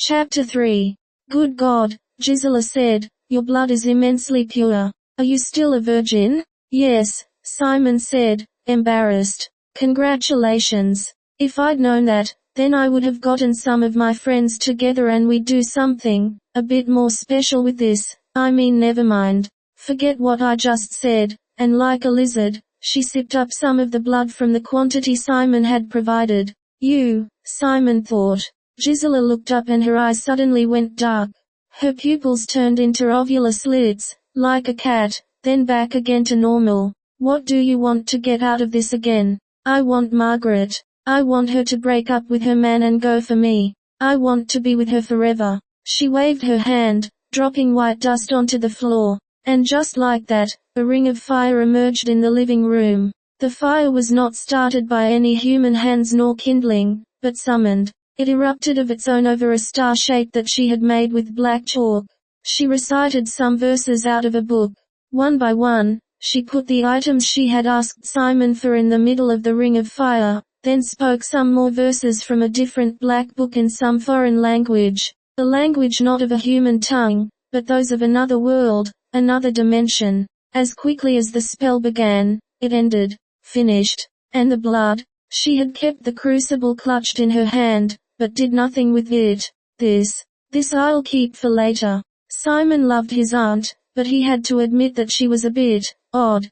Chapter 3. Good God, Gisela said, your blood is immensely pure. Are you still a virgin? Yes, Simon said, embarrassed. Congratulations. If I'd known that, then I would have gotten some of my friends together and we'd do something a bit more special with this. I mean, never mind. Forget what I just said. And like a lizard, she sipped up some of the blood from the quantity Simon had provided. You, Simon thought. Gisela looked up and her eyes suddenly went dark. Her pupils turned into ovular slits, like a cat, then back again to normal. What do you want to get out of this again? I want Margaret. I want her to break up with her man and go for me. I want to be with her forever. She waved her hand, dropping white dust onto the floor. And just like that, a ring of fire emerged in the living room. The fire was not started by any human hands nor kindling, but summoned. It erupted of its own over a star shape that she had made with black chalk. She recited some verses out of a book. One by one, she put the items she had asked Simon for in the middle of the ring of fire, then spoke some more verses from a different black book in some foreign language. A language not of a human tongue, but those of another world, another dimension. As quickly as the spell began, it ended, finished. And the blood, she had kept the crucible clutched in her hand, but did nothing with it. This I'll keep for later. Simon loved his aunt, but he had to admit that she was a bit odd.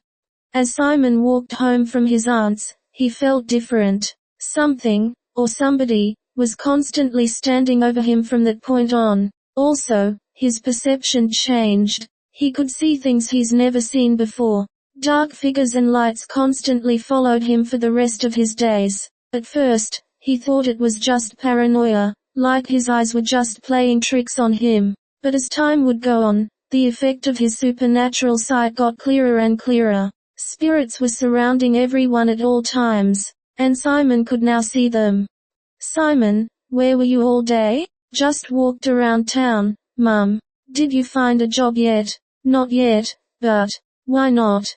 As Simon walked home from his aunt's, he felt different. Something, or somebody, was constantly standing over him from that point on. Also, his perception changed. He could see things he's never seen before. Dark figures and lights constantly followed him for the rest of his days. At first, he thought it was just paranoia, like his eyes were just playing tricks on him. But as time would go on, the effect of his supernatural sight got clearer and clearer. Spirits were surrounding everyone at all times, and Simon could now see them. Simon, where were you all day? Just walked around town, Mum. Did you find a job yet? Not yet, but why not?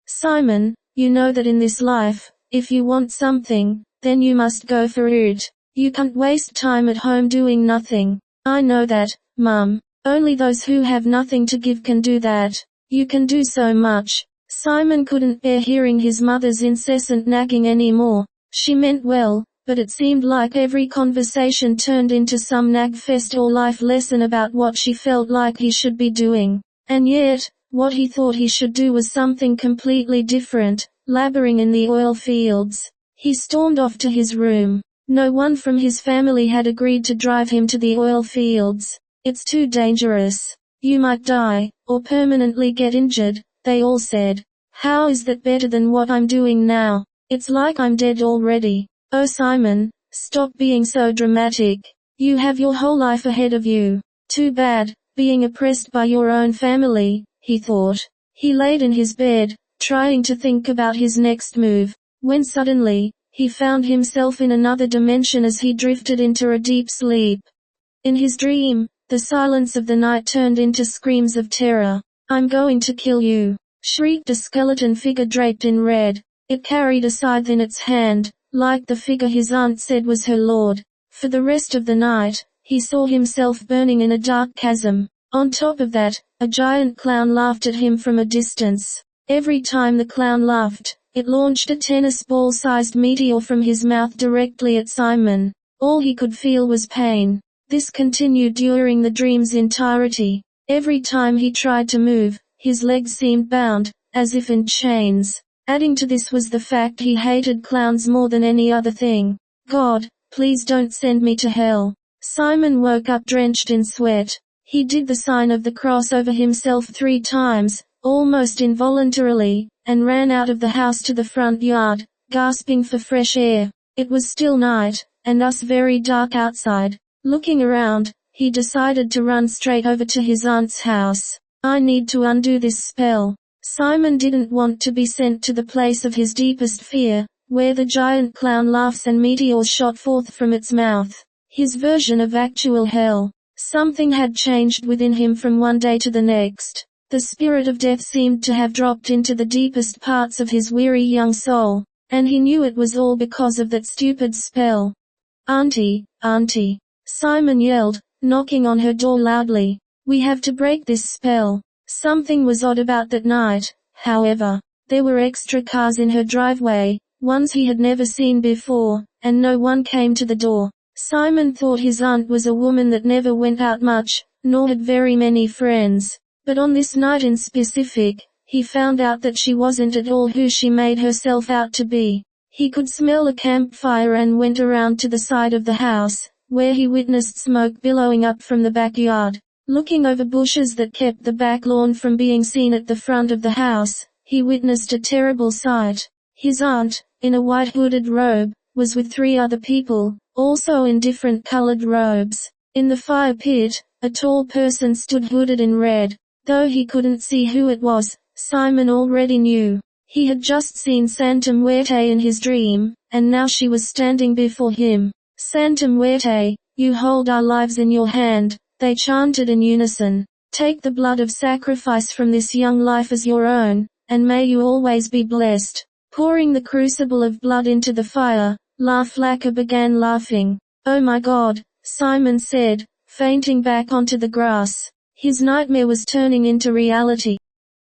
Simon, you know that in this life, if you want something, then you must go for it. You can't waste time at home doing nothing. I know that, Mum. Only those who have nothing to give can do that. You can do so much. Simon couldn't bear hearing his mother's incessant nagging anymore. She meant well, but it seemed like every conversation turned into some nag-fest or life lesson about what she felt like he should be doing. And yet, what he thought he should do was something completely different, laboring in the oil fields. He stormed off to his room. No one from his family had agreed to drive him to the oil fields. It's too dangerous. You might die, or permanently get injured, they all said. How is that better than what I'm doing now? It's like I'm dead already. Oh Simon, stop being so dramatic. You have your whole life ahead of you. Too bad, being oppressed by your own family, he thought. He laid in his bed, trying to think about his next move, when suddenly, he found himself in another dimension as he drifted into a deep sleep. In his dream, the silence of the night turned into screams of terror. I'm going to kill you, shrieked a skeleton figure draped in red. It carried a scythe in its hand, like the figure his aunt said was her lord. For the rest of the night, he saw himself burning in a dark chasm. On top of that, a giant clown laughed at him from a distance. Every time the clown laughed, it launched a tennis ball-sized meteor from his mouth directly at Simon. All he could feel was pain. This continued during the dream's entirety. Every time he tried to move, his legs seemed bound, as if in chains. Adding to this was the fact he hated clowns more than any other thing. God, please don't send me to hell. Simon woke up drenched in sweat. He did the sign of the cross over himself 3 times, almost involuntarily, and ran out of the house to the front yard, gasping for fresh air. It was still night, and thus very dark outside. Looking around, he decided to run straight over to his aunt's house. I need to undo this spell. Simon didn't want to be sent to the place of his deepest fear, where the giant clown laughs and meteors shot forth from its mouth. His version of actual hell. Something had changed within him from one day to the next. The spirit of death seemed to have dropped into the deepest parts of his weary young soul, and he knew it was all because of that stupid spell. Auntie, Simon yelled, knocking on her door loudly. We have to break this spell. Something was odd about that night, however. There were extra cars in her driveway, ones he had never seen before, and no one came to the door. Simon thought his aunt was a woman that never went out much, nor had very many friends. But on this night in specific, he found out that she wasn't at all who she made herself out to be. He could smell a campfire and went around to the side of the house, where he witnessed smoke billowing up from the backyard. Looking over bushes that kept the back lawn from being seen at the front of the house, he witnessed a terrible sight. His aunt, in a white hooded robe, was with 3 other people, also in different colored robes. In the fire pit, a tall person stood hooded in red. Though he couldn't see who it was, Simon already knew. He had just seen Santa Muerte in his dream, and now she was standing before him. Santa Muerte, you hold our lives in your hand, they chanted in unison. Take the blood of sacrifice from this young life as your own, and may you always be blessed. Pouring the crucible of blood into the fire, Laflaka began laughing. Oh my God, Simon said, fainting back onto the grass. His nightmare was turning into reality.